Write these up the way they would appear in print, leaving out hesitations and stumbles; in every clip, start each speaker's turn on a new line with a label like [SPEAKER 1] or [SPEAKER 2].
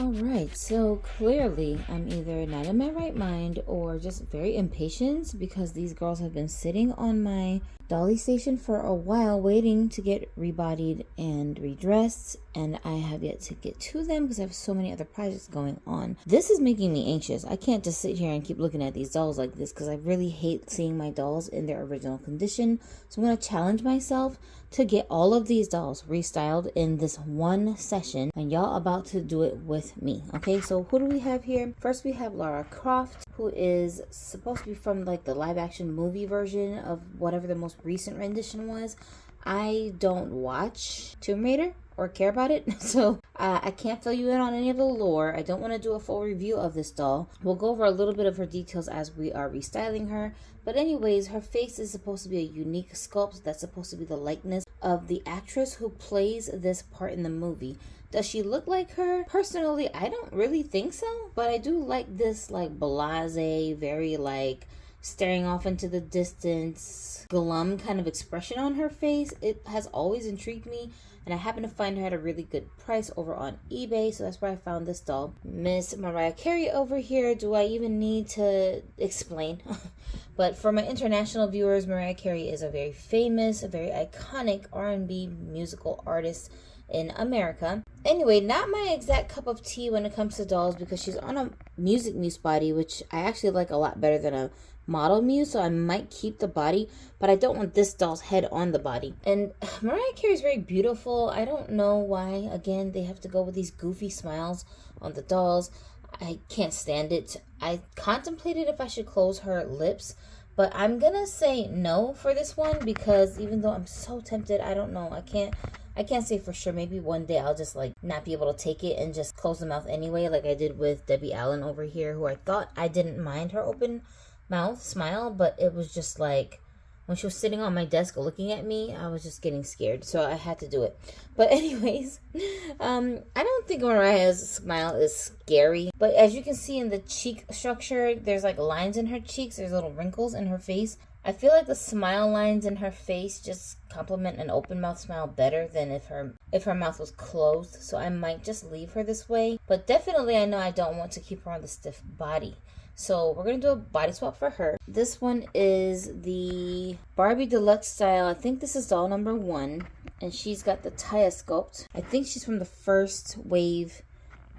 [SPEAKER 1] Alright, so clearly I'm either not in my right mind or just very impatient because these girls have been sitting on my dolly station for a while waiting to get rebodied and redressed, and I have yet to get to them because I have so many other projects going on. This is making me anxious. I can't just sit here and keep looking at these dolls like this because I really hate seeing my dolls in their original condition. So I'm going to challenge myself to get all of these dolls restyled in this one session, and y'all about to do it with me. Okay, so who do we have here? First we have Lara Croft, who is supposed to be from like the live action movie version of whatever the most recent rendition was. I don't watch Tomb Raider or care about it, so I can't fill you in on any of the lore. I don't want to do a full review of this doll. We'll go over a little bit of her details as we are restyling her, but anyways, her face is supposed to be a unique sculpt that's supposed to be the likeness of the actress who plays this part in the movie. Does she look like her? Personally, I don't really think so, but I do like this like blasé, very like staring off into the distance, glum kind of expression on her face. It has always intrigued me, and I happen to find her at a really good price over on eBay, so that's where I found this doll. Miss Mariah Carey over here, do I even need to explain? But for my international viewers, Mariah Carey is a very famous, a very iconic R&B musical artist in America. Anyway, not my exact cup of tea when it comes to dolls because she's on a music muse body, which I actually like a lot better than a model muse, so I might keep the body, but I don't want this doll's head on the body. And Mariah Carey is very beautiful. I don't know why, again, they have to go with these goofy smiles on the dolls. I can't stand it. I contemplated if I should close her lips, but I'm gonna say no for this one because even though I'm so tempted, I don't know. I can't say for sure. Maybe one day I'll just like not be able to take it and just close the mouth anyway, like I did with Debbie Allen over here, who I thought I didn't mind her open mouth smile, but it was just like when she was sitting on my desk looking at me, I was just getting scared, so I had to do it. But anyways, I don't think Mariah's smile is scary, but as you can see in the cheek structure, there's like lines in her cheeks, there's little wrinkles in her face. I feel like the smile lines in her face just complement an open mouth smile better than if her mouth was closed, so I might just leave her this way. But definitely I know I don't want to keep her on the stiff body. So we're going to do a body swap for her. This one is the Barbie Deluxe style. I think this is doll number 1. And she's got the Taya sculpt. I think she's from the first wave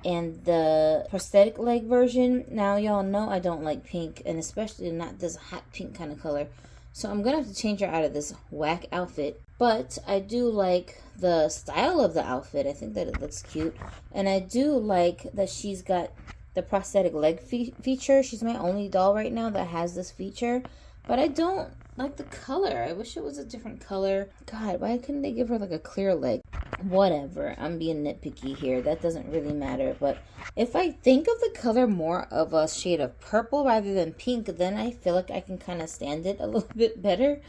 [SPEAKER 1] and the prosthetic leg version. Now y'all know I don't like pink, and especially not this hot pink kind of color. So I'm going to have to change her out of this whack outfit. But I do like the style of the outfit. I think that it looks cute. And I do like that she's got the prosthetic leg feature. She's my only doll right now that has this feature, but I don't like the color. I wish it was a different color. God, why couldn't they give her like a clear leg? Whatever, I'm being nitpicky here. That doesn't really matter, but if I think of the color more of a shade of purple rather than pink, then I feel like I can kind of stand it a little bit better.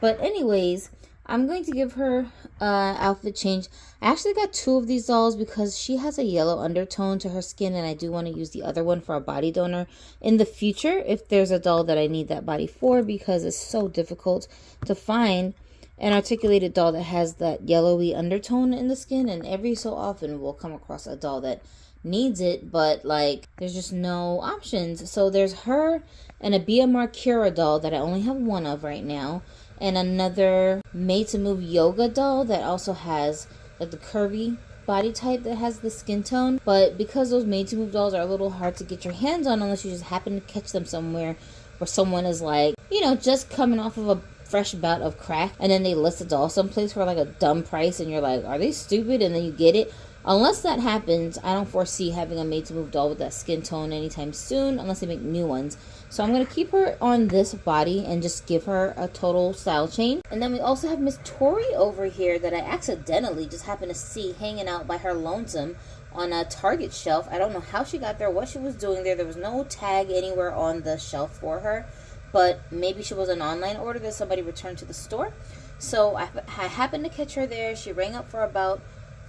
[SPEAKER 1] But anyways, I'm going to give her outfit change. I actually got 2 of these dolls because she has a yellow undertone to her skin, and I do want to use the other one for a body donor in the future if there's a doll that I need that body for, because it's so difficult to find an articulated doll that has that yellowy undertone in the skin, and every so often we'll come across a doll that needs it, but like there's just no options. So there's her and a Bia Marcura doll that I only have 1 of right now, and another made to move yoga doll that also has like the curvy body type that has the skin tone. But because those made to move dolls are a little hard to get your hands on unless you just happen to catch them somewhere where someone is like, you know, just coming off of a fresh bout of crack, and then they list a doll someplace for like a dumb price, and you're like, are they stupid? And then you get it. Unless that happens, I don't foresee having a made to move doll with that skin tone anytime soon, unless they make new ones. So I'm going to keep her on this body and just give her a total style change. And then we also have Miss Tori over here that I accidentally just happened to see hanging out by her lonesome on a Target shelf. I don't know how she got there, what she was doing there. There was no tag anywhere on the shelf for her, but maybe she was an online order that somebody returned to the store. So I happened to catch her there. She rang up for about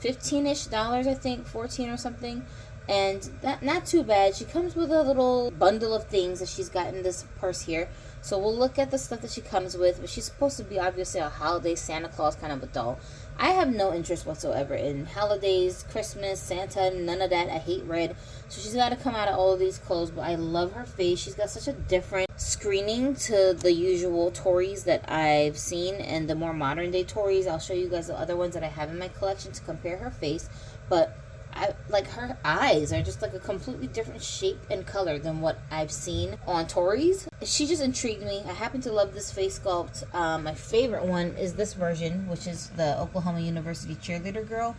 [SPEAKER 1] $15-ish, I think, 14 or something. and that not too bad. She comes with a little bundle of things that she's got in this purse here. So we'll look at the stuff that she comes with, but she's supposed to be obviously a holiday Santa Claus kind of a doll. I have no interest whatsoever in holidays, Christmas, Santa, none of that. I hate red. So she's got to come out of all of these clothes, but I love her face. She's got such a different screening to the usual Tories that I've seen and the more modern day Tories. I'll show you guys the other ones that I have in my collection to compare her face, but I like her eyes are just like a completely different shape and color than what I've seen on Tori's. She just intrigued me. I happen to love this face sculpt. My favorite one is this version, which is the Oklahoma University cheerleader girl.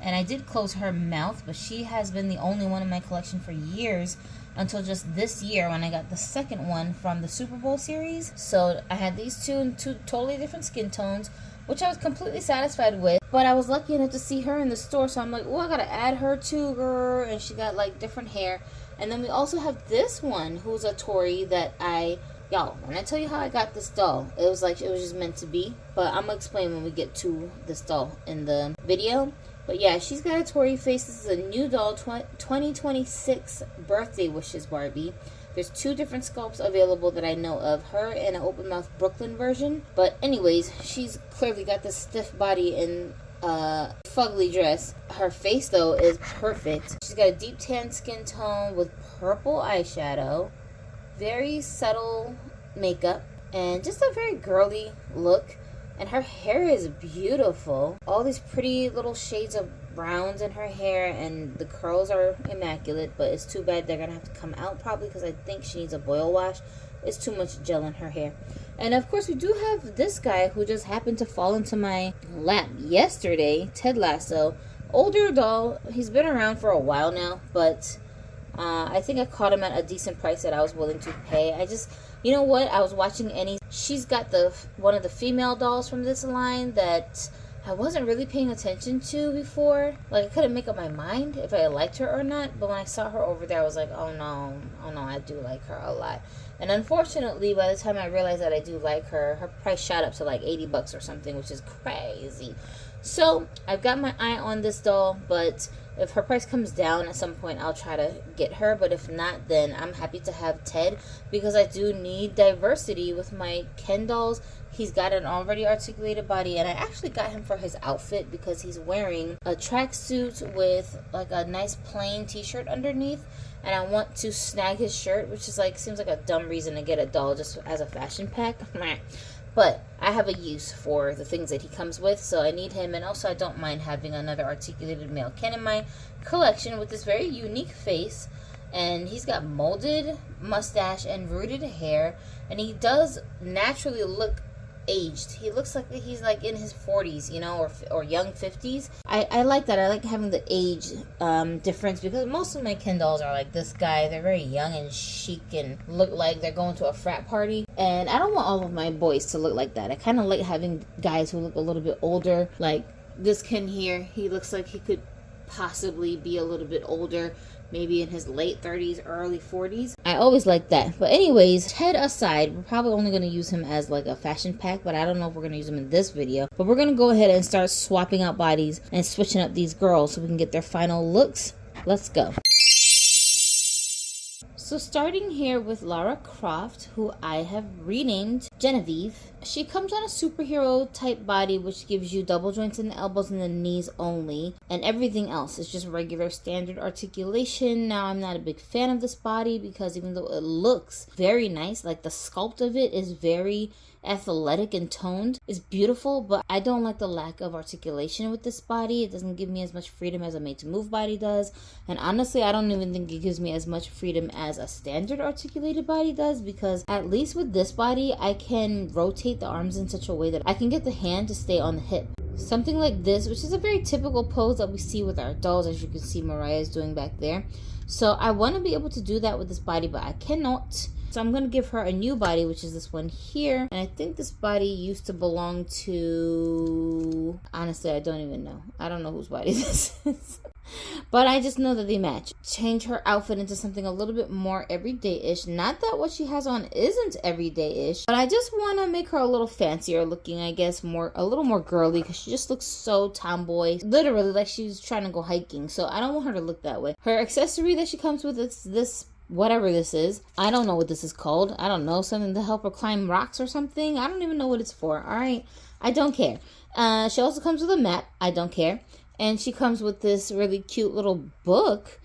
[SPEAKER 1] And I did close her mouth, but she has been the only one in my collection for years until just this year when I got the second one from the Super Bowl series. So I had these two in two totally different skin tones, which I was completely satisfied with. But I was lucky enough to see her in the store, so I'm like, oh, I gotta add her too, girl. And she got like different hair. And then we also have this one, who's a Tori that y'all, when I tell you how I got this doll, it was just meant to be. But I'm gonna explain when we get to this doll in the video. But yeah, she's got a Tori face. This is a new doll, 2026 birthday wishes Barbie. There's two different sculpts available that I know of. Her and an open mouth Brooklyn version. But anyways, she's clearly got this stiff body and fugly dress. Her face though is perfect. She's got a deep tan skin tone with purple eyeshadow. Very subtle makeup. And just a very girly look. And her hair is beautiful. All these pretty little shades of browns in her hair, and the curls are immaculate, but it's too bad they're gonna have to come out probably because I think she needs a boil wash. It's too much gel in her hair. And of course we do have this guy who just happened to fall into my lap yesterday, Ted Lasso. Older doll. He's been around for a while now, but I think I caught him at a decent price that I was willing to pay. You know what? I was watching Annie. She's got one of the female dolls from this line that I wasn't really paying attention to before. Like, I couldn't make up my mind if I liked her or not. But when I saw her over there, I was like, oh no, I do like her a lot. And unfortunately, by the time I realized that I do like her, her price shot up to like $80 or something, which is crazy. So I've got my eye on this doll, but if her price comes down at some point, I'll try to get her. But if not, then I'm happy to have Ted, because I do need diversity with my Ken dolls. He's got an already articulated body, and I actually got him for his outfit because he's wearing a tracksuit with like a nice plain t-shirt underneath, and I want to snag his shirt, which is like, seems like a dumb reason to get a doll just as a fashion pack. But I have a use for the things that he comes with, so I need him. And also I don't mind having another articulated male Ken in my collection with this very unique face. And he's got molded mustache and rooted hair, and he does naturally look aged. He looks like he's like in his 40s, you know, or young 50s. I like that. I like having the age difference, because most of my Ken dolls are like this guy. They're very young and chic and look like they're going to a frat party. And I don't want all of my boys to look like that. I kind of like having guys who look a little bit older. Like this Ken here, he looks like he could possibly be a little bit older, maybe in his late 30s, early 40s. I always like that. But anyways, Ted aside, we're probably only going to use him as like a fashion pack, but I don't know if we're going to use him in this video. But we're going to go ahead and start swapping out bodies and switching up these girls so we can get their final looks. Let's go. So starting here with Lara Croft, who I have renamed Genevieve. She comes on a superhero type body, which gives you double joints in the elbows and the knees only, and everything else is just regular standard articulation. Now, I'm not a big fan of this body because even though it looks very nice, like the sculpt of it is very athletic and toned, is beautiful, but I don't like the lack of articulation with this body. It doesn't give me as much freedom as a made to move body does, and honestly I don't even think it gives me as much freedom as a standard articulated body does, because at least with this body I can rotate the arms in such a way that I can get the hand to stay on the hip. Something like this, which is a very typical pose that we see with our dolls, as you can see Mariah is doing back there. So I want to be able to do that with this body, but I cannot. So I'm going to give her a new body, which is this one here. And I think this body used to belong to... Honestly, I don't even know. I don't know whose body this is. But I just know that they match. Change her outfit into something a little bit more everyday-ish. Not that what she has on isn't everyday-ish, but I just want to make her a little fancier looking, I guess, a little more girly, because she just looks so tomboy. Literally, like she's trying to go hiking. So I don't want her to look that way. Her accessory that she comes with is this, whatever this is. I don't know what this is called. I don't know. Something to help her climb rocks or something. I don't even know what it's for. All right. I don't care. She also comes with a map. I don't care. And she comes with this really cute little book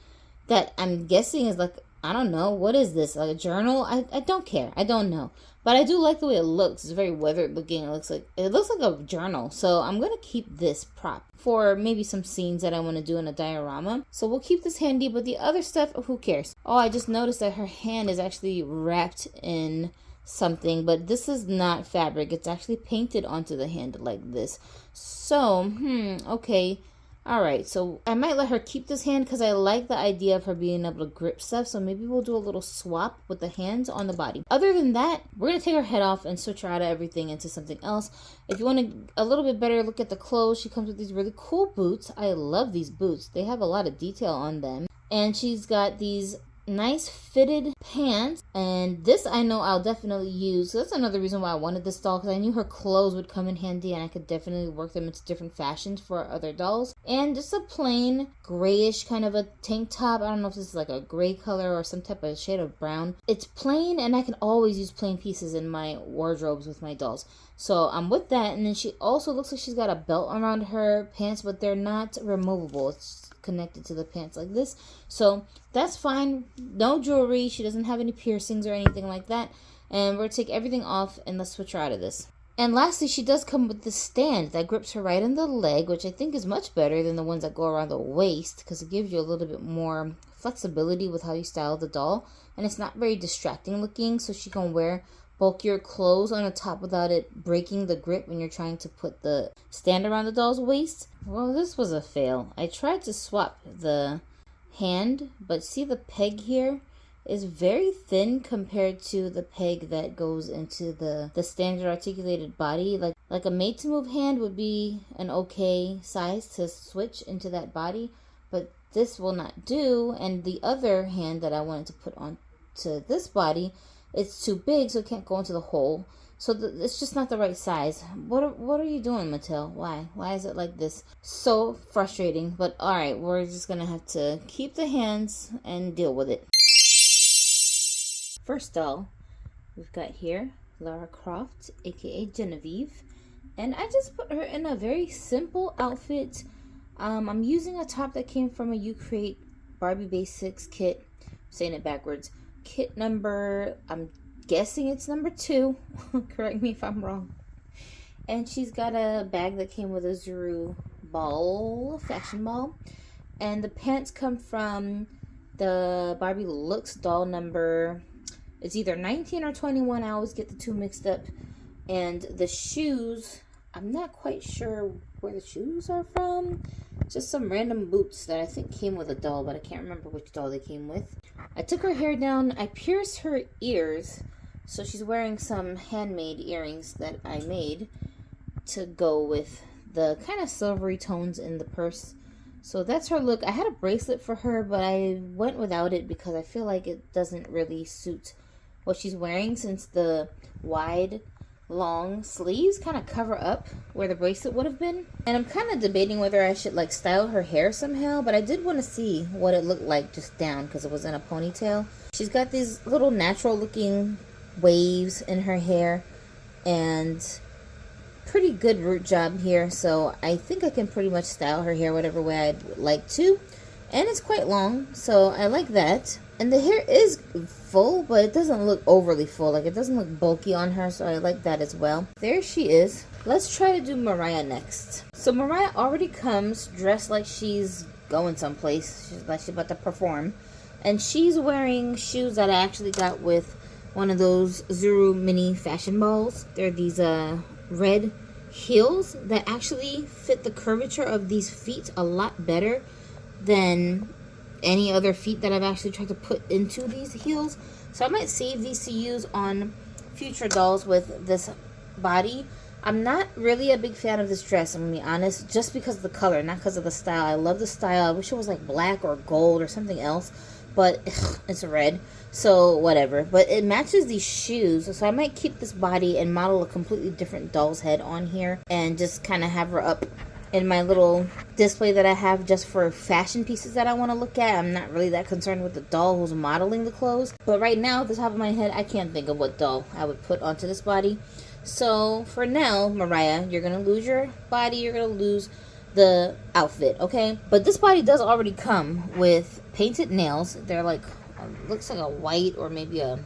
[SPEAKER 1] that I'm guessing is like, I don't know, what is this? Like a journal? I don't care. I don't know. But I do like the way it looks. It's very weathered looking. It looks like a journal. So I'm going to keep this prop for maybe some scenes that I want to do in a diorama. So we'll keep this handy, but the other stuff, who cares? Oh, I just noticed that her hand is actually wrapped in something, but this is not fabric. It's actually painted onto the hand like this. So, okay. Alright, so I might let her keep this hand because I like the idea of her being able to grip stuff. So maybe we'll do a little swap with the hands on the body. Other than that, we're going to take her head off and switch her out of everything into something else. If you want a little bit better look at the clothes, she comes with these really cool boots. I love these boots. They have a lot of detail on them. And she's got these nice fitted pants, and this I know I'll definitely use. So that's another reason why I wanted this doll, because I knew her clothes would come in handy and I could definitely work them into different fashions for other dolls. And just a plain grayish kind of a tank top. I don't know if this is like a gray color or some type of shade of brown. It's plain, and I can always use plain pieces in my wardrobes with my dolls. So I'm with that. And then she also looks like she's got a belt around her pants, but they're not removable. It's connected to the pants like this, so that's fine. No jewelry. She doesn't have any piercings or anything like that. And we're gonna take everything off and let's switch her out of this. And lastly, she does come with the stand that grips her right in the leg, which I think is much better than the ones that go around the waist, because it gives you a little bit more flexibility with how you style the doll, and it's not very distracting looking, so she can wear bulkier clothes on the top without it breaking the grip when you're trying to put the stand around the doll's waist. Well, this was a fail. I tried to swap the hand, but see the peg here is very thin compared to the peg that goes into the standard articulated body. Like a made to move hand would be an okay size to switch into that body, but this will not do. And the other hand that I wanted to put on to this body, it's too big, so it can't go into the hole. So it's just not the right size. What are you doing, Mattel? Why is it like this? So frustrating. But all right, we're just gonna have to keep the hands and deal with it. First doll we've got here, Lara Croft, aka Genevieve, and I just put her in a very simple outfit. I'm using a top that came from a You Create Barbie Basics kit. I'm saying it backwards. Kit number, I'm guessing it's number 2. Correct me if I'm wrong. And she's got a bag that came with a Zuru ball, fashion ball. And the pants come from the Barbie Looks doll number. It's either 19 or 21. I always get the two mixed up. And the shoes, I'm not quite sure where the shoes are from. Just some random boots that I think came with a doll, but I can't remember which doll they came with. I took her hair down. I pierced her ears. So she's wearing some handmade earrings that I made to go with the kind of silvery tones in the purse. So that's her look. I had a bracelet for her, but I went without it because I feel like it doesn't really suit what she's wearing, since the wide long sleeves kind of cover up where the bracelet would have been. And I'm kind of debating whether I should like style her hair somehow, but I did want to see what it looked like just down because it was in a ponytail. She's got these little natural looking waves in her hair and pretty good root job here, so I think I can pretty much style her hair whatever way I'd like to. And it's quite long, so I like that. And the hair is full, but it doesn't look overly full. Like, it doesn't look bulky on her, so I like that as well. There she is. Let's try to do Mariah next. So Mariah already comes dressed like she's going someplace. She's like she's about to perform. And she's wearing shoes that I actually got with one of those Zuru mini fashion balls. They're these red heels that actually fit the curvature of these feet a lot better than any other feet that I've actually tried to put into these heels. So I might save these to use on future dolls with this body. I'm not really a big fan of this dress, I'm gonna be honest, just because of the color, not because of the style. I love the style. I wish it was like black or gold or something else, but it's red, so whatever. But it matches these shoes, so I might keep this body and model a completely different doll's head on here and just kind of have her up in my little display that I have just for fashion pieces that I want to look at. I'm not really that concerned with the doll who's modeling the clothes, but right now, at the top of my head, I can't think of what doll I would put onto this body. So for now, Mariah, you're gonna lose your body, you're gonna lose the outfit, okay? But this body does already come with painted nails. They're like, looks like a white or maybe a,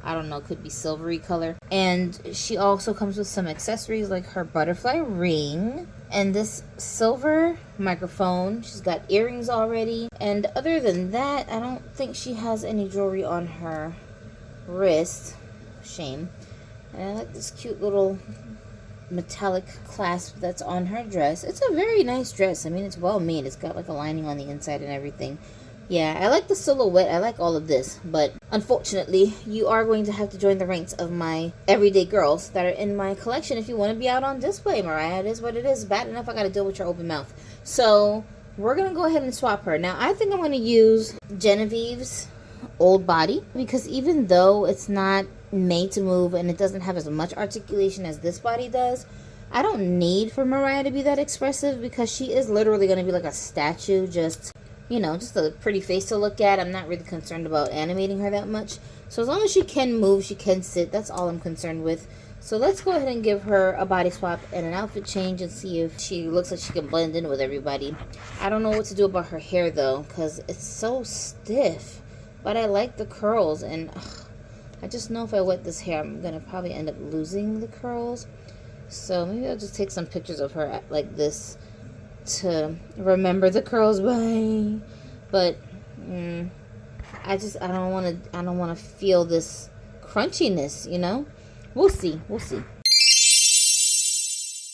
[SPEAKER 1] I don't know, could be silvery color. And she also comes with some accessories like her butterfly ring and this silver microphone. She's got earrings already. And other than that, I don't think she has any jewelry on her wrist. Shame. And I like this cute little metallic clasp that's on her dress. It's a very nice dress. I mean, it's well made. It's got like a lining on the inside and everything. Yeah, I like the silhouette. I like all of this. But unfortunately, you are going to have to join the ranks of my everyday girls that are in my collection if you want to be out on display, Mariah. It is what it is. Bad enough I got to deal with your open mouth. So we're going to go ahead and swap her. Now, I think I'm going to use Genevieve's old body because even though it's not made to move and it doesn't have as much articulation as this body does, I don't need for Mariah to be that expressive because she is literally going to be like a statue, just, you know, just a pretty face to look at. I'm not really concerned about animating her that much. So as long as she can move, she can sit, that's all I'm concerned with. So let's go ahead and give her a body swap and an outfit change and see if she looks like she can blend in with everybody. I don't know what to do about her hair though because it's so stiff, but I like the curls and I just know if I wet this hair, I'm going to probably end up losing the curls. So maybe I'll just take some pictures of her like this to remember the curls by. But I don't want to feel this crunchiness, you know? We'll see. We'll see.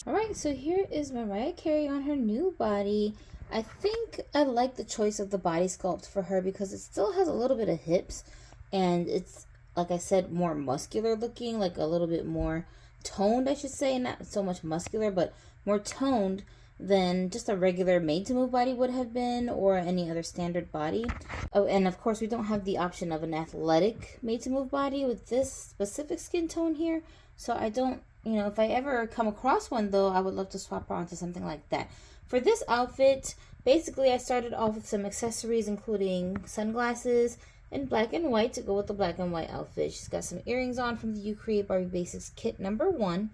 [SPEAKER 1] Alright, so here is Mariah Carey on her new body. I think I like the choice of the body sculpt for her because it still has a little bit of hips and it's, like I said, more muscular looking, like a little bit more toned, I should say. Not so much muscular, but more toned than just a regular made-to-move body would have been or any other standard body. Oh, and of course, we don't have the option of an athletic made-to-move body with this specific skin tone here. So I don't, you know, if I ever come across one, though, I would love to swap her onto something like that. For this outfit, basically, I started off with some accessories, including sunglasses, in black and white to go with the black and white outfit. She's got some earrings on from the You Create Barbie Basics kit number 1.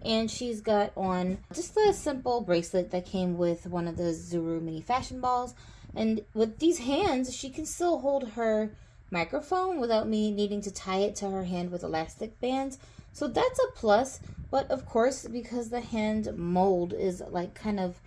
[SPEAKER 1] And she's got on just a simple bracelet that came with one of the Zuru mini fashion balls. And with these hands, she can still hold her microphone without me needing to tie it to her hand with elastic bands. So that's a plus. But of course, because the hand mold is like kind of,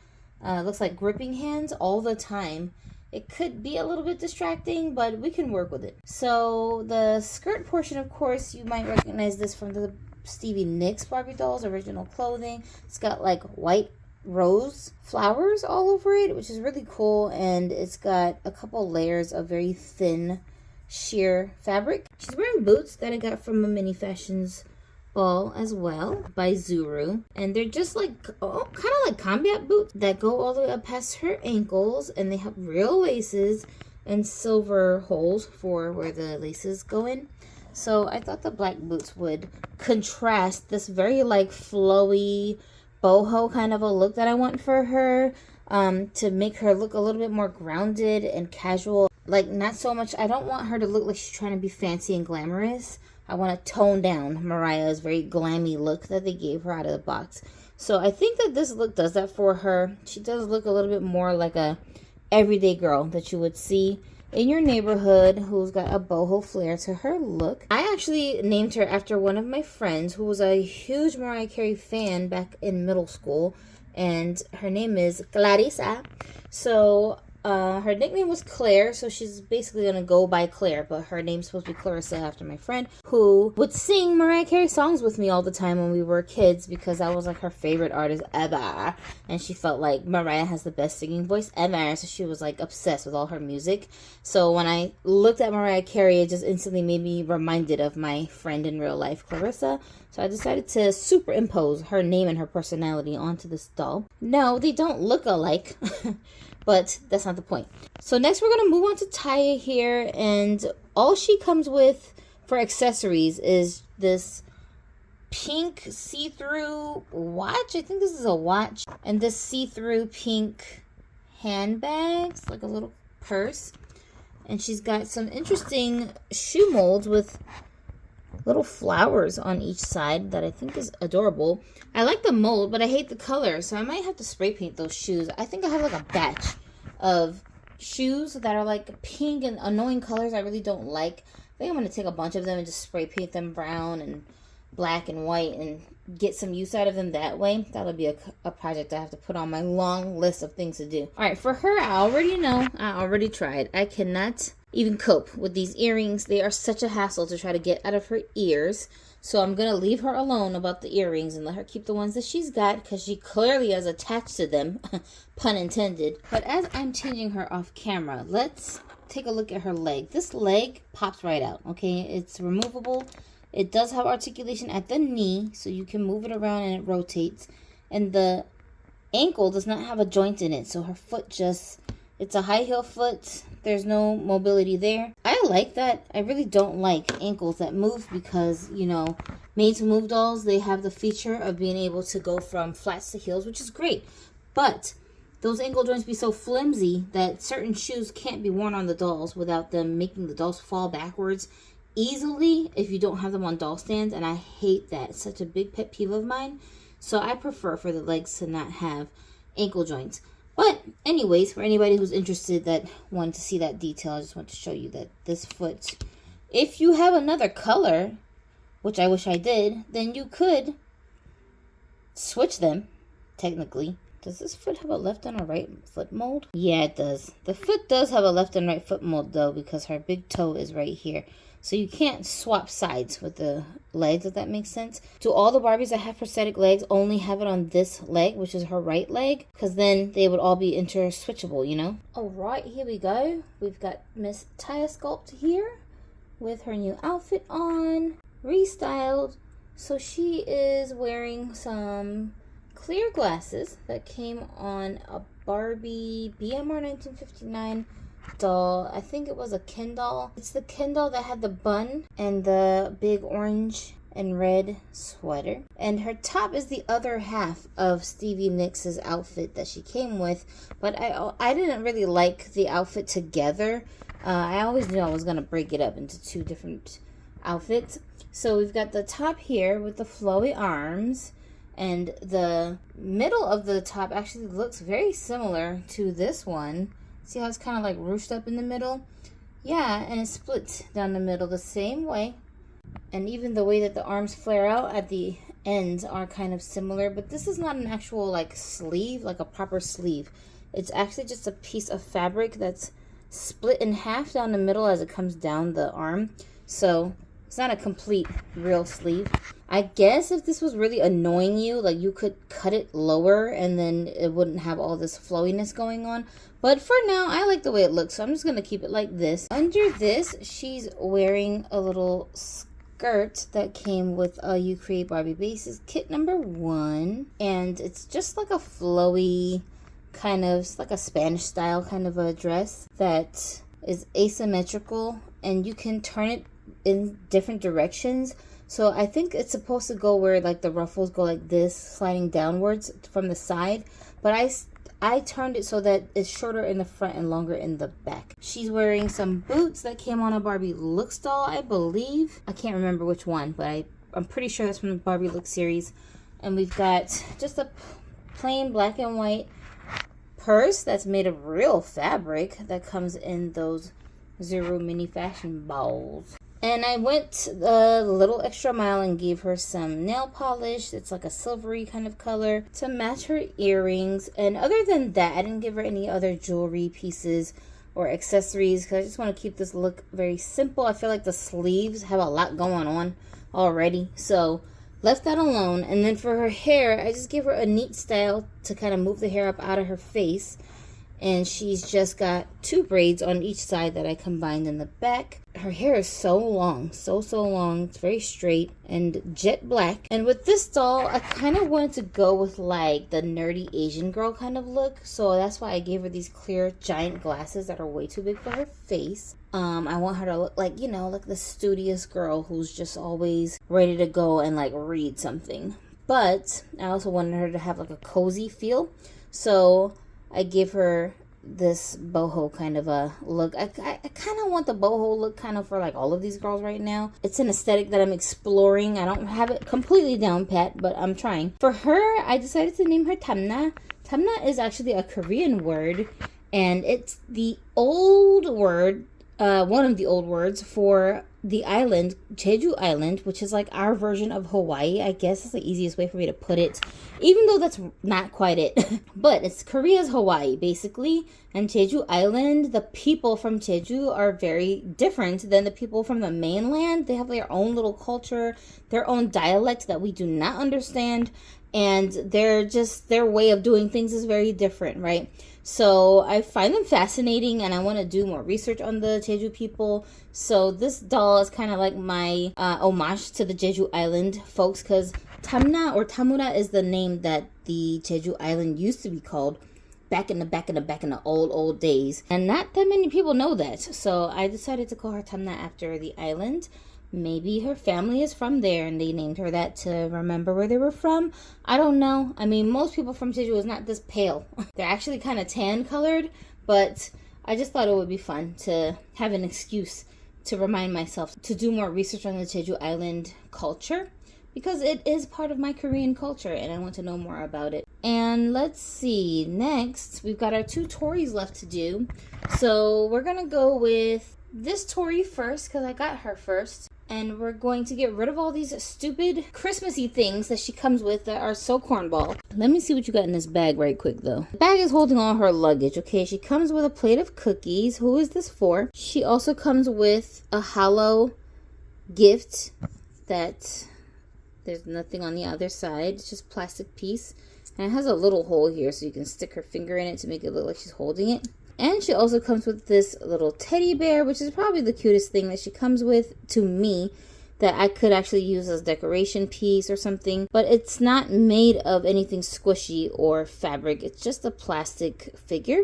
[SPEAKER 1] looks like gripping hands all the time, it could be a little bit distracting, but we can work with it. So the skirt portion, of course, you might recognize this from the Stevie Nicks Barbie dolls original clothing. It's got like white rose flowers all over it, which is really cool. And it's got a couple layers of very thin sheer fabric. She's wearing boots that I got from a Mini Fashions ball as well by Zuru, and they're just like kind of like combat boots that go all the way up past her ankles, and they have real laces and silver holes for where the laces go in. So I thought the black boots would contrast this very like flowy boho kind of a look that I want for her, to make her look a little bit more grounded and casual. Like, not so much, I don't want her to look like she's trying to be fancy and glamorous. I want to tone down Mariah's very glammy look that they gave her out of the box. So I think that this look does that for her. She does look a little bit more like a everyday girl that you would see in your neighborhood who's got a boho flair to her look. I actually named her after one of my friends who was a huge Mariah Carey fan back in middle school, and her name is Clarissa. So her nickname was Claire, so she's basically going to go by Claire, but her name's supposed to be Clarissa after my friend, who would sing Mariah Carey songs with me all the time when we were kids because I was like her favorite artist ever, and she felt like Mariah has the best singing voice ever, so she was like obsessed with all her music. So when I looked at Mariah Carey, it just instantly made me reminded of my friend in real life, Clarissa. So I decided to superimpose her name and her personality onto this doll. No, they don't look alike, but that's not the point. So next we're going to move on to Taya here, and all she comes with for accessories is this pink see-through watch. I think this is a watch. And this see-through pink handbags, like a little purse. And she's got some interesting shoe molds with little flowers on each side that I think is adorable. I like the mold, but I hate the color, so I might have to spray paint those shoes. I think I have like a batch of shoes that are like pink and annoying colors I really don't like. I think I'm going to take a bunch of them and just spray paint them brown and black and white and get some use out of them that way. That'll be a project I have to put on my long list of things to do. All right, for her, I already know. I already tried. I cannot even cope with these earrings. They are such a hassle to try to get out of her ears. So I'm going to leave her alone about the earrings and let her keep the ones that she's got because she clearly is attached to them, pun intended. But as I'm changing her off camera, let's take a look at her leg. This leg pops right out, okay? It's removable. It does have articulation at the knee, so you can move it around and it rotates. And the ankle does not have a joint in it, so her foot just, it's a high heel foot. There's no mobility there. I like that. I really don't like ankles that move because, you know, made to move dolls, they have the feature of being able to go from flats to heels, which is great. But those ankle joints be so flimsy that certain shoes can't be worn on the dolls without them making the dolls fall backwards easily if you don't have them on doll stands, and I hate that. It's such a big pet peeve of mine. So I prefer for the legs to not have ankle joints. But anyways, for anybody who's interested that wanted to see that detail, I just want to show you that this foot, if you have another color, which I wish I did, then you could switch them, technically. Does this foot have a left and a right foot mold? Yeah, it does. The foot does have a left and right foot mold, though, because her big toe is right here. So you can't swap sides with the legs, if that makes sense. Do all the Barbies that have prosthetic legs only have it on this leg, which is her right leg? Because then they would all be inter-switchable, you know? All right, here we go. We've got Miss Taya Sculpt here with her new outfit on, restyled. So she is wearing some clear glasses that came on a Barbie BMR 1959 doll. I think it was a Ken doll. It's the Ken doll that had the bun and the big orange and red sweater. And her top is the other half of Stevie Nicks' outfit that she came with. But I didn't really like the outfit together. I always knew I was going to break it up into two different outfits. So we've got the top here with the flowy arms. And the middle of the top actually looks very similar to this one. See how it's kind of like ruched up in the middle? Yeah, and it splits down the middle the same way. And even the way that the arms flare out at the ends are kind of similar. But this is not an actual like sleeve, like a proper sleeve. It's actually just a piece of fabric that's split in half down the middle as it comes down the arm. So it's not a complete real sleeve. I guess if this was really annoying you, like you could cut it lower and then it wouldn't have all this flowiness going on. But for now, I like the way it looks, so I'm just going to keep it like this. Under this, she's wearing a little skirt that came with a You Create Barbie Bases kit number 1. And it's just like a flowy kind of, it's like a Spanish style kind of a dress that is asymmetrical. And you can turn it in different directions. So I think it's supposed to go where like the ruffles go like this, sliding downwards from the side. But I turned it so that it's shorter in the front and longer in the back. She's wearing some boots that came on a Barbie Looks doll, I believe. I can't remember which one, but I'm pretty sure that's from the Barbie Look series. And we've got just a plain black and white purse that's made of real fabric that comes in those Zero mini fashion balls. And I went a little extra mile and gave her some nail polish. It's like a silvery kind of color to match her earrings. And other than that, I didn't give her any other jewelry pieces or accessories because I just want to keep this look very simple. I feel like the sleeves have a lot going on already. So left that alone. And then for her hair, I just gave her a neat style to kind of move the hair up out of her face. And she's just got 2 braids on each side that I combined in the back. Her hair is so long, so long. It's very straight and jet black. And with this doll, I kind of wanted to go with like the nerdy Asian girl kind of look. So that's why I gave her these clear giant glasses that are way too big for her face. I want her to look like, you know, like the studious girl who's just always ready to go and like read something. But I also wanted her to have like a cozy feel. So I gave her this boho kind of a look. I kind of want the boho look kind of for like all of these girls right now. It's an aesthetic that I'm exploring. I don't have it completely down pat, but I'm trying. For her, I decided to name her Tamna. Tamna is actually a Korean word, and it's the old word, one of the old words for the island, Jeju Island, which is like our version of Hawaii. I guess is the easiest way for me to put it, even though that's not quite it. But it's Korea's Hawaii, basically. And Jeju Island, the people from Jeju are very different than the people from the mainland. They have their own little culture, their own dialect that we do not understand. And their way of doing things is very different, right? So I find them fascinating, and I want to do more research on the Jeju people. So this doll is kind of like my homage to the Jeju Island folks, because Tamna or Tamura is the name that the Jeju Island used to be called back in the old days. And not that many people know that. So I decided to call her Tamna after the island. Maybe her family is from there and they named her that to remember where they were from. I don't know. I mean, most people from Jeju is not this pale. They're actually kind of tan colored, but I just thought it would be fun to have an excuse to remind myself to do more research on the Jeju Island culture, because it is part of my Korean culture and I want to know more about it. And let's see, next we've got our 2 Tories left to do. So we're gonna go with this Tori first because I got her first. And we're going to get rid of all these stupid Christmassy things that she comes with that are so cornball. Let me see what you got in this bag right quick, though. The bag is holding all her luggage, okay? She comes with a plate of cookies. Who is this for? She also comes with a hollow gift that there's nothing on the other side. It's just plastic piece. And it has a little hole here so you can stick her finger in it to make it look like she's holding it. And she also comes with this little teddy bear, which is probably the cutest thing that she comes with to me that I could actually use as a decoration piece or something. But it's not made of anything squishy or fabric. It's just a plastic figure.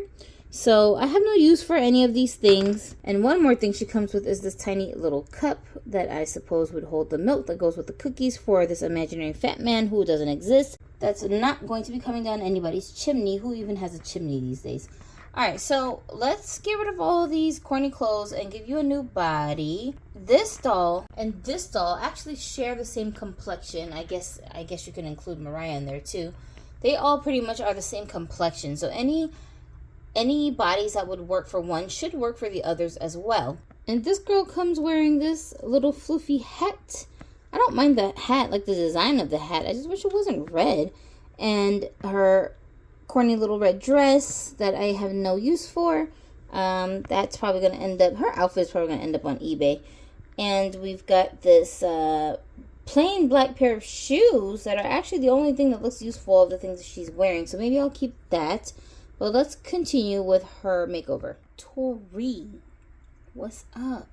[SPEAKER 1] So I have no use for any of these things. And one more thing she comes with is this tiny little cup that I suppose would hold the milk that goes with the cookies for this imaginary fat man who doesn't exist. That's not going to be coming down anybody's chimney. Who even has a chimney these days? Alright, so let's get rid of all these corny clothes and give you a new body. This doll and this doll actually share the same complexion. I guess you can include Mariah in there too. They all pretty much are the same complexion. So any bodies that would work for one should work for the others as well. And this girl comes wearing this little floofy hat. I don't mind the hat, like the design of the hat. I just wish it wasn't red. And her corny little red dress that I have no use for. That's probably going to end up, her outfit's probably going to end up on eBay. And we've got this plain black pair of shoes that are actually the only thing that looks useful of the things that she's wearing. So maybe I'll keep that. But let's continue with her makeover. Tori, what's up?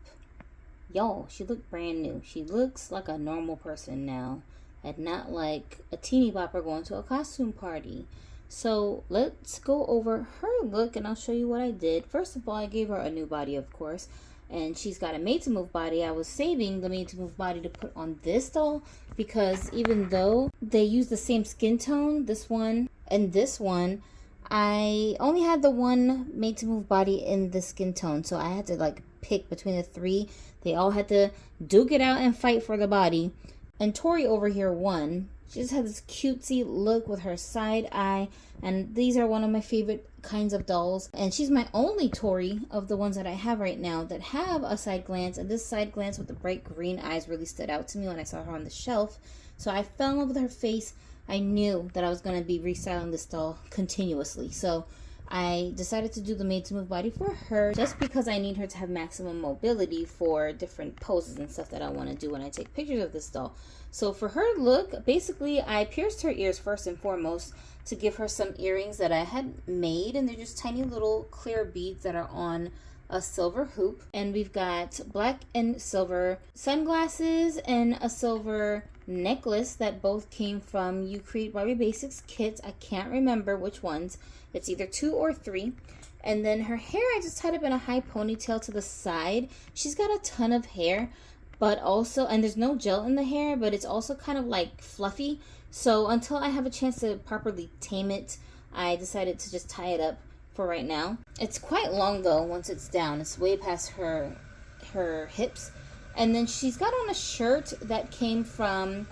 [SPEAKER 1] Y'all, she looked brand new. She looks like a normal person now, and not like a teeny bopper going to a costume party. So let's go over her look and I'll show you what I did. First of all, I gave her a new body, of course, and she's got a made to move body. I was saving the made to move body to put on this doll because even though they use the same skin tone, this one and this one, I only had the one made to move body in the skin tone. So I had to like pick between the 3. They all had to duke it out and fight for the body. And Tori over here won. She just had this cutesy look with her side eye. And these are one of my favorite kinds of dolls. And she's my only Tori of the ones that I have right now that have a side glance. And this side glance with the bright green eyes really stood out to me when I saw her on the shelf. So I fell in love with her face. I knew that I was going to be restyling this doll continuously. So I decided to do the made to move body for her just because I need her to have maximum mobility for different poses and stuff that I want to do when I take pictures of this doll. So for her look, basically I pierced her ears first and foremost to give her some earrings that I had made, and they're just tiny little clear beads that are on a silver hoop. And we've got black and silver sunglasses and a silver necklace that both came from You Create Barbie Basics kits. I can't remember which ones. It's either 2 or 3. And then her hair, I just tied up in a high ponytail to the side. She's got a ton of hair, but also, and there's no gel in the hair, but it's also kind of like fluffy. So until I have a chance to properly tame it, I decided to just tie it up for right now. It's quite long though once it's down. It's way past her hips. And then she's got on a shirt that came from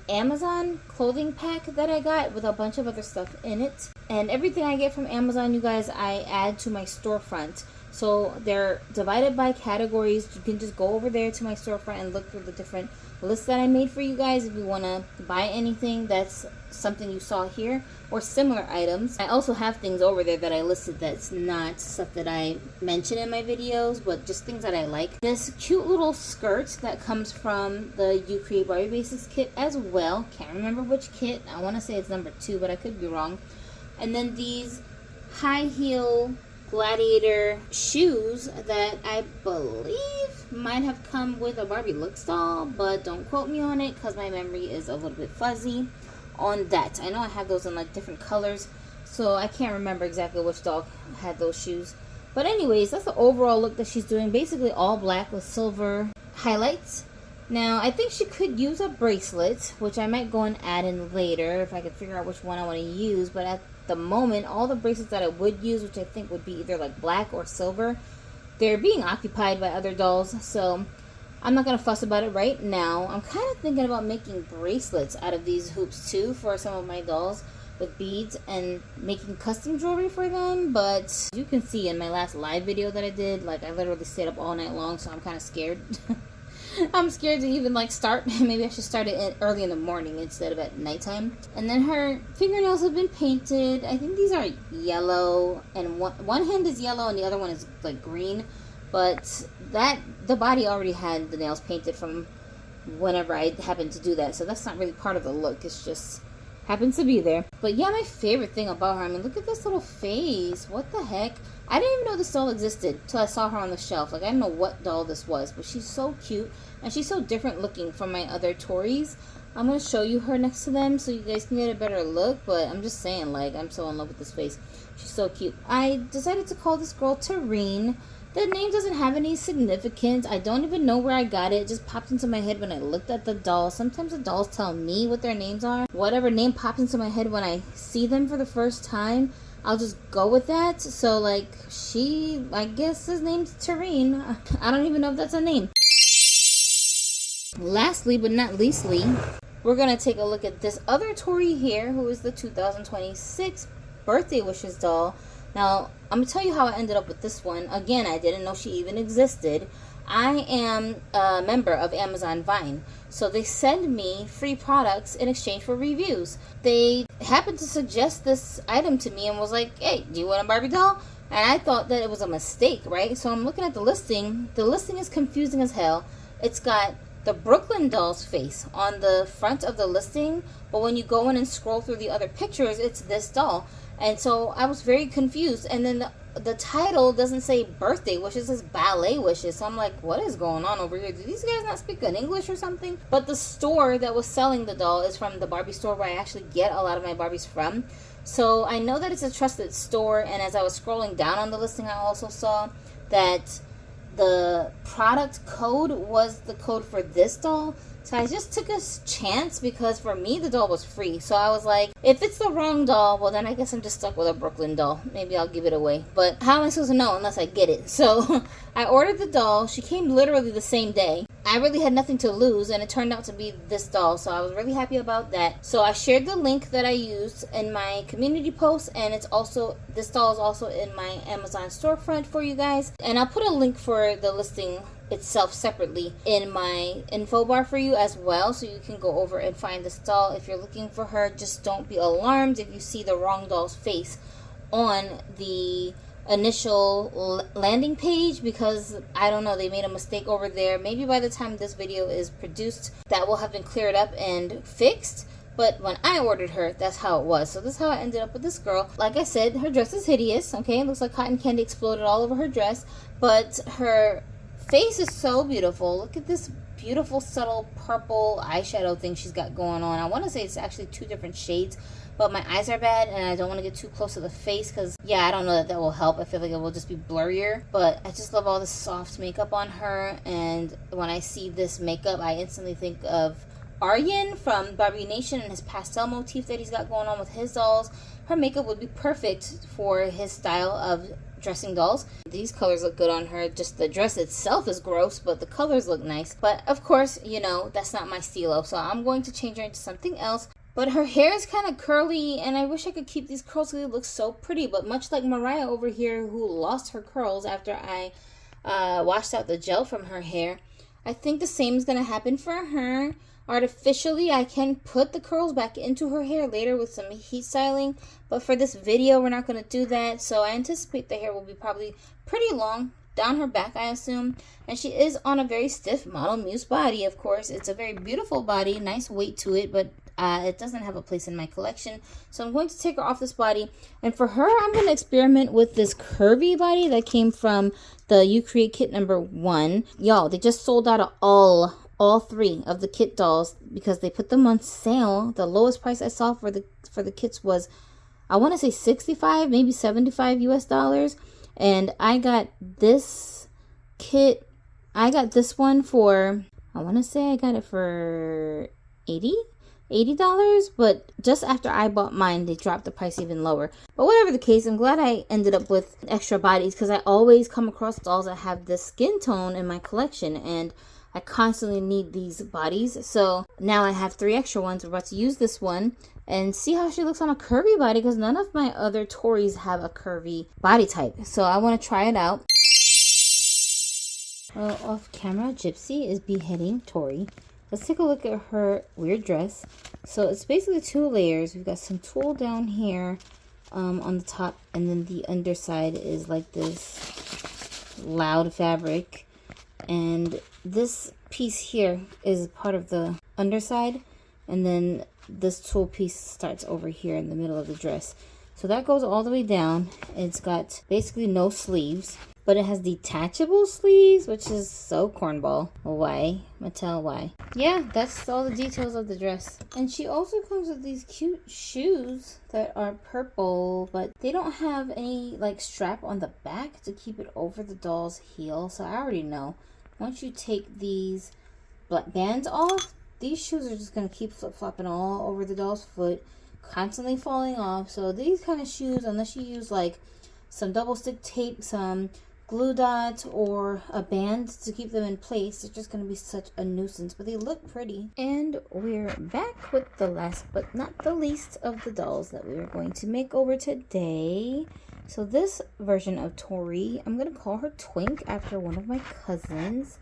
[SPEAKER 1] Amazon clothing pack that I got with a bunch of other stuff in it. And everything I get from Amazon, you guys, I add to my storefront. So they're divided by categories. You can just go over there to my storefront and look through the different lists that I made for you guys if you want to buy anything that's something you saw here or similar items. I also have things over there that I listed that's not stuff that I mention in my videos, but just things that I like. This cute little skirt that comes from the You Create Barbie Basics kit as well. Can't remember which kit. I want to say it's number 2, but I could be wrong. And then these high heel gladiator shoes that I believe might have come with a Barbie Looks doll, but don't quote me on it because my memory is a little bit fuzzy on that. I know I have those in like different colors, so I can't remember exactly which doll had those shoes. But anyways, that's the overall look that she's doing. Basically all black with silver highlights. Now I think she could use a bracelet, which I might go and add in later if I can figure out which one I want to use. But at the moment, all the bracelets that I would use, which I think would be either like black or silver, they're being occupied by other dolls, so I'm not going to fuss about it right now. I'm kind of thinking about making bracelets out of these hoops too for some of my dolls with beads and making custom jewelry for them. But you can see in my last live video that I did, like I literally stayed up all night long, so I'm kind of scared. I'm scared to even like start. Maybe I should start it early in the morning instead of at nighttime. And then her fingernails have been painted. I think these are yellow, and one hand is yellow and the other one is like green. But the body already had the nails painted from whenever I happened to do that, so that's not really part of the look. It's just happens to be there. But yeah, my favorite thing about her, I mean, look at this little face. What the heck? I didn't even know this doll existed till I saw her on the shelf. Like, I didn't know what doll this was, but she's so cute and she's so different looking from my other Tories. I'm going to show you her next to them so you guys can get a better look, but I'm just saying, like, I'm so in love with this face. She's so cute. I decided to call this girl Tori. The name doesn't have any significance. I don't even know where I got it. It just popped into my head when I looked at the doll. Sometimes the dolls tell me what their names are. Whatever name pops into my head when I see them for the first time, I'll just go with that. So, like, I guess his name's Tori. I don't even know if that's a name. Lastly, but not leastly, we're going to take a look at this other Tori here, who is the 2026 Birthday Wishes doll. Now, I'm going to tell you how I ended up with this one. Again, I didn't know she even existed. I am a member of Amazon Vine, so they send me free products in exchange for reviews. They happened to suggest this item to me and was like, hey, do you want a Barbie doll? And I thought that it was a mistake, right? So I'm looking at the listing. The listing is confusing as hell. It's got the Brooklyn doll's face on the front of the listing, but when you go in and scroll through the other pictures, it's this doll. And so I was very confused. And then the title doesn't say birthday wishes, it says ballet wishes. So I'm like, what is going on over here? Do these guys not speak good English or something? But the store that was selling the doll is from the Barbie store where I actually get a lot of my Barbies from. So I know that it's a trusted store. And as I was scrolling down on the listing, I also saw that the product code was the code for this doll. So I just took a chance because for me the doll was free. So I was like, if it's the wrong doll, well then I guess I'm just stuck with a Brooklyn doll. Maybe I'll give it away. But how am I supposed to know unless I get it? So I ordered the doll. She came literally the same day. I really had nothing to lose and it turned out to be this doll. So I was really happy about that. So I shared the link that I used in my community post, and it's also, this doll is also in my Amazon storefront for you guys. And I'll put a link for the listing itself separately in my info bar for you as well, so you can go over and find this doll if you're looking for her. Just don't be alarmed if you see the wrong doll's face on the initial landing page, because I don't know, they made a mistake over there. Maybe by the time this video is produced, that will have been cleared up and fixed. But when I ordered her, that's how it was. So this is how I ended up with this girl. Like I said, her dress is hideous, okay? It looks like cotton candy exploded all over her dress. But her face is so beautiful. Look at this beautiful, subtle purple eyeshadow thing she's got going on. I want to say it's actually 2 different shades. But my eyes are bad, and I don't want to get too close to the face because, yeah, I don't know that will help. I feel like it will just be blurrier. But I just love all the soft makeup on her. And when I see this makeup, I instantly think of Aryan from Barbie Nation and his pastel motif that he's got going on with his dolls. Her makeup would be perfect for his style of dressing dolls. These colors look good on her. Just the dress itself is gross, but the colors look nice. But of course, you know, that's not my stilo, so I'm going to change her into something else. But her hair is kind of curly, and I wish I could keep these curls because it looks so pretty. But much like Mariah over here, who lost her curls after I washed out the gel from her hair, I think the same is going to happen for her. Artificially, I can put the curls back into her hair later with some heat styling, but for this video, we're not going to do that. So I anticipate the hair will be probably pretty long down her back, I assume. And she is on a very stiff Model Muse body, of course. It's a very beautiful body, nice weight to it, but it doesn't have a place in my collection. So I'm going to take her off this body. And for her, I'm going to experiment with this curvy body that came from the You Create kit number 1. Y'all, they just sold out of all 3 of the kit dolls because they put them on sale. The lowest price I saw for the kits was, I want to say 65, maybe 75 US dollars. And I got this kit, I got this one for, I want to say I got it for $80, but just after I bought mine, they dropped the price even lower. But whatever the case, I'm glad I ended up with extra bodies because I always come across dolls that have this skin tone in my collection, and I constantly need these bodies. So now I have 3 extra ones. We're about to use this one and see how she looks on a curvy body because none of my other Tories have a curvy body type. So I want to try it out. Well, off camera, Gypsy is beheading Tori. Let's take a look at her weird dress. So it's basically 2 layers. We've got some tulle down here on the top, and then the underside is like this loud fabric. And this piece here is part of the underside, and then this tulle piece starts over here in the middle of the dress. So that goes all the way down. It's got basically no sleeves, but it has detachable sleeves, which is so cornball. Why? Mattel, why? Yeah, that's all the details of the dress. And she also comes with these cute shoes that are purple, but they don't have any like strap on the back to keep it over the doll's heel. So I already know once you take these bands off, these shoes are just going to keep flip-flopping all over the doll's foot, constantly falling off. So these kind of shoes, unless you use like some double stick tape, some glue dots, or a band to keep them in place, they're just going to be such a nuisance, but they look pretty. And we're back with the last but not the least of the dolls that we are going to make over today. So this version of Tori, I'm going to call her Twink after one of my cousins,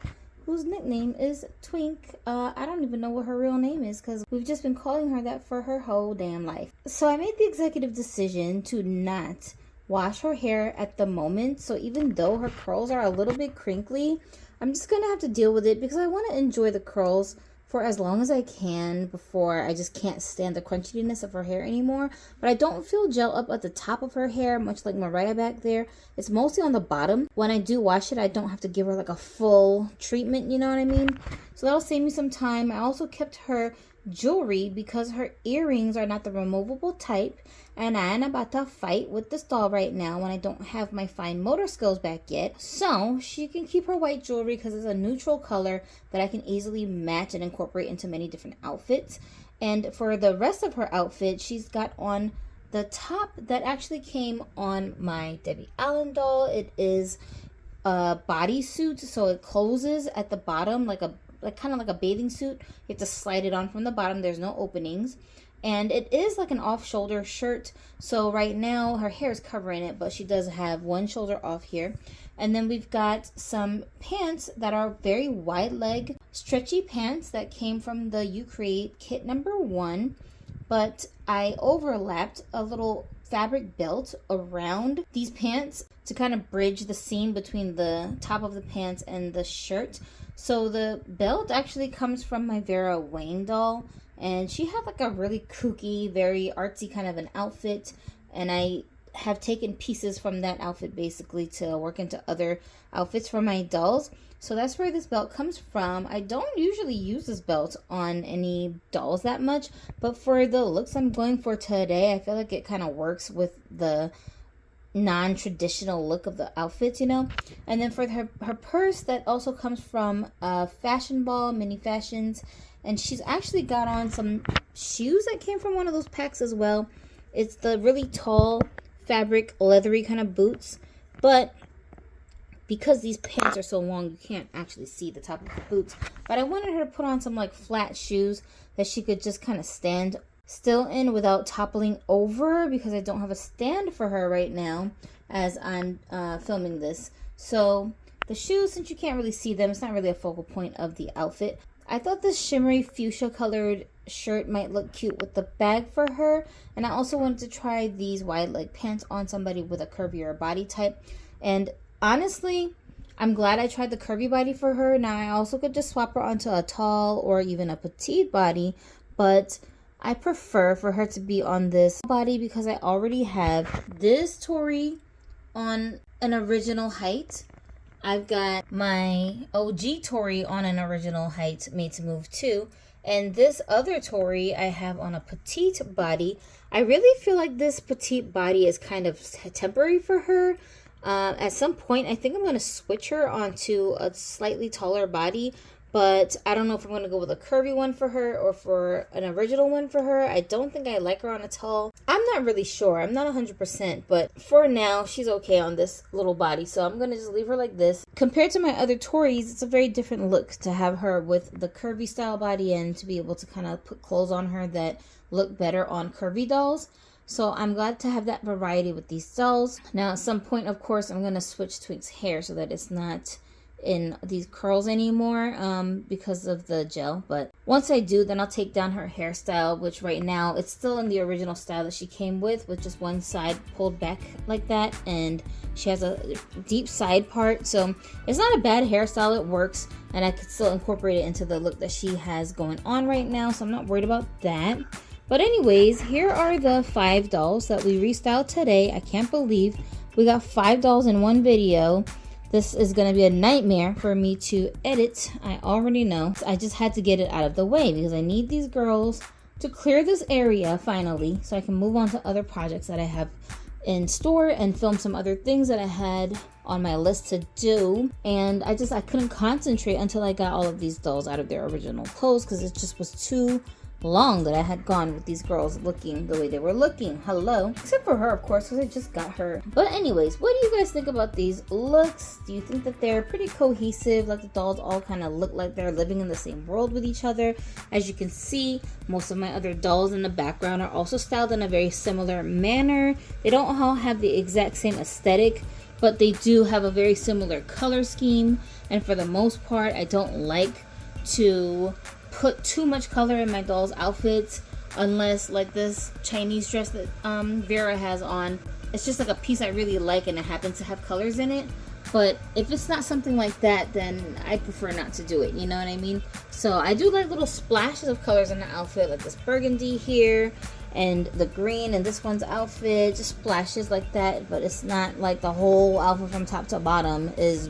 [SPEAKER 1] whose nickname is Twink. I don't even know what her real name is because we've just been calling her that for her whole damn life. So I made the executive decision to not wash her hair at the moment. So even though her curls are a little bit crinkly, I'm just going to have to deal with it because I want to enjoy the curls for as long as I can before I just can't stand the crunchiness of her hair anymore. But I don't feel gel up at the top of her hair, much like Mariah back there. It's mostly on the bottom. When I do wash it, I don't have to give her like a full treatment, you know what I mean? So that'll save me some time. I also kept her jewelry because her earrings are not the removable type, and I am about to fight with this doll right now when I don't have my fine motor skills back yet. So she can keep her white jewelry because it's a neutral color that I can easily match and incorporate into many different outfits. And for the rest of her outfit, she's got on the top that actually came on my Debbie Allen doll. It is a bodysuit, so it closes at the bottom like kind of like a bathing suit. You have to slide it on from the bottom. There's no openings. And it is like an off-shoulder shirt. So right now her hair is covering it, but she does have one shoulder off here. And then we've got some pants that are very wide leg, stretchy pants that came from the You Create kit number 1. But I overlapped a little fabric belt around these pants to kind of bridge the seam between the top of the pants and the shirt. So the belt actually comes from my Vera Wayne doll, and she had like a really kooky, very artsy kind of an outfit, and I have taken pieces from that outfit basically to work into other outfits for my dolls. So that's where this belt comes from. I don't usually use this belt on any dolls that much, but for the looks I'm going for today, I feel like it kind of works with the non-traditional look of the outfits, you know. And then for her purse, that also comes from Fashion Ball Mini Fashions, and she's actually got on some shoes that came from one of those packs as well. It's the really tall fabric leathery kind of boots, but because these pants are so long, you can't actually see the top of the boots. But I wanted her to put on some like flat shoes that she could just kind of stand still in without toppling over, because I don't have a stand for her right now as I'm filming this. So the shoes, since you can't really see them, it's not really a focal point of the outfit. I thought this shimmery fuchsia colored shirt might look cute with the bag for her, and I also wanted to try these wide leg pants on somebody with a curvier body type. And honestly, I'm glad I tried the curvy body for her. Now I also could just swap her onto a tall or even a petite body, but I prefer for her to be on this body because I already have this Tori on an original height. I've got my OG Tori on an original height, made to move too. And this other Tori I have on a petite body. I really feel like this petite body is kind of temporary for her. At some point, I think I'm going to switch her onto a slightly taller body. But I don't know if I'm going to go with a curvy one for her or for an original one for her. I don't think I like her on a tall. I'm not really sure. I'm not 100%. But for now, she's okay on this little body. So I'm going to just leave her like this. Compared to my other Tories, it's a very different look to have her with the curvy style body and to be able to kind of put clothes on her that look better on curvy dolls. So I'm glad to have that variety with these dolls. Now at some point, of course, I'm going to switch Twink's hair so that it's not in these curls anymore because of the gel. But once I do, then I'll take down her hairstyle, which right now it's still in the original style that she came with just one side pulled back like that, and she has a deep side part. So it's not a bad hairstyle, it works, and I could still incorporate it into the look that she has going on right now, so I'm not worried about that. But anyways, here are the 5 dolls that we restyled today. I can't believe we got 5 dolls in one video. This is going to be a nightmare for me to edit. I already know. I just had to get it out of the way because I need these girls to clear this area finally so I can move on to other projects that I have in store and film some other things that I had on my list to do. And I couldn't concentrate until I got all of these dolls out of their original clothes because it just was too long that I had gone with these girls looking the way they were looking. Hello. Except for her, of course, because I just got her. But anyways, what do you guys think about these looks? Do you think that they're pretty cohesive? Like the dolls all kind of look like they're living in the same world with each other. As you can see, most of my other dolls in the background are also styled in a very similar manner. They don't all have the exact same aesthetic, but they do have a very similar color scheme. And for the most part, I don't like to put too much color in my doll's outfits unless like this Chinese dress that Vera has on. It's just like a piece I really like and it happens to have colors in it. But if it's not something like that, then I prefer not to do it, you know what I mean? So I do like little splashes of colors in the outfit, like this burgundy here and the green in this one's outfit, just splashes like that. But it's not like the whole outfit from top to bottom is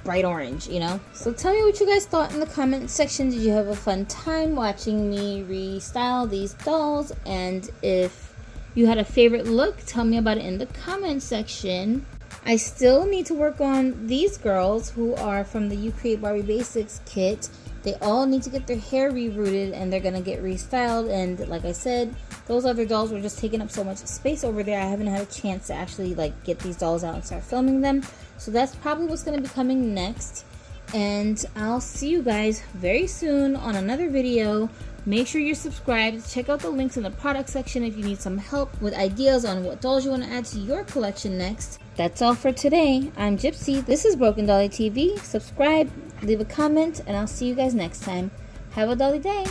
[SPEAKER 1] bright orange, you know? So tell me what you guys thought in the comment section. Did you have a fun time watching me restyle these dolls? And if you had a favorite look, tell me about it in the comment section. I still need to work on these girls who are from the You Create Barbie Basics kit. They all need to get their hair rerooted and they're gonna get restyled. And like I said, those other dolls were just taking up so much space over there. I haven't had a chance to actually like get these dolls out and start filming them. So that's probably what's gonna be coming next. And I'll see you guys very soon on another video. Make sure you're subscribed. Check out the links in the product section if you need some help with ideas on what dolls you want to add to your collection next. That's all for today. I'm Gypsy. This is Broken Dolly TV. Subscribe, leave a comment, and I'll see you guys next time. Have a dolly day.